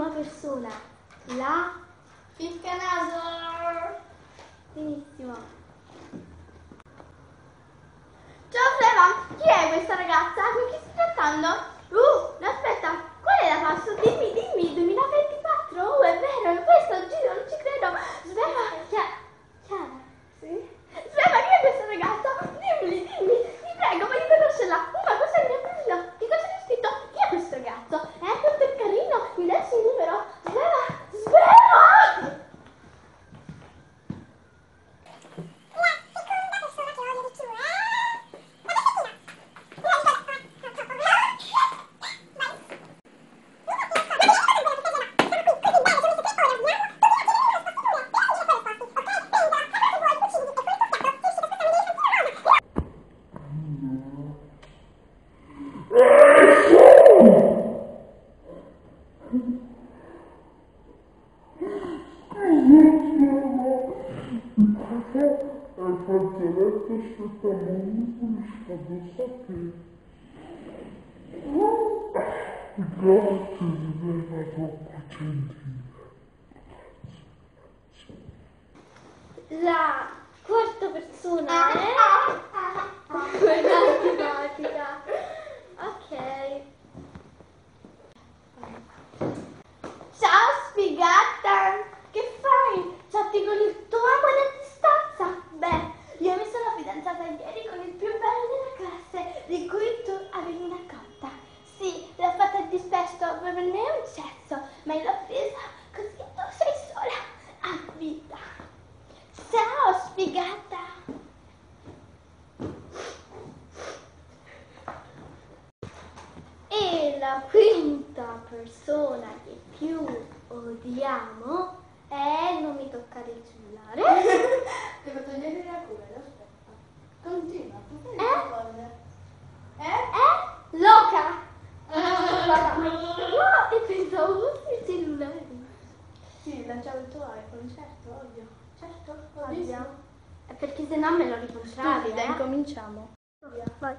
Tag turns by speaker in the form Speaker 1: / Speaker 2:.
Speaker 1: Ultima persona, la
Speaker 2: Ficcanaso.
Speaker 1: benissimo.
Speaker 2: Ciao Fleva, chi è questa ragazza? Con chi stai trattando? Aspetta, qual è la password? Dimmi, 2024? È vero, è questo, Gino, non ci credo. Sveva,
Speaker 1: Chiara?
Speaker 2: sì? Sveva, chi è questa ragazza? Dimmi, ti prego, voglio conoscerla. Ma cos'è il mio profilo? Che cosa c'è scritto? Chi è questo ragazzo? Quanto è carino, mi dai il suo numero? Sveva!
Speaker 3: Hai fatto letto aspettando con il sapere. Grazie, mi sei troppo gentile.
Speaker 1: La quarta persona è quella simpatica. Ok.
Speaker 2: Ciao sfigata! Che fai? Chatti con il tuo amo a distanza? Beh, io mi sono fidanzata ieri con il più bello della classe, di cui tu avevi una cotta. Sì, l'ho fatta a dispetto per me un cesso, ma l'ho presa così tu sei sola a vita. Ciao sfigata!
Speaker 1: E la quinta persona che più odiamo è non mi toccare il cellulare.
Speaker 2: Devo togliere la cura, aspetta. Continua, tu fai le cose.
Speaker 1: Loca! No, e pensavo fosse il cellulare.
Speaker 2: Sì, lanciavo il tuo iPhone, certo, ovvio. Certo, ovvio.
Speaker 1: È perché se no me lo riconciavi,
Speaker 2: Stupida, incominciamo.
Speaker 1: Vai.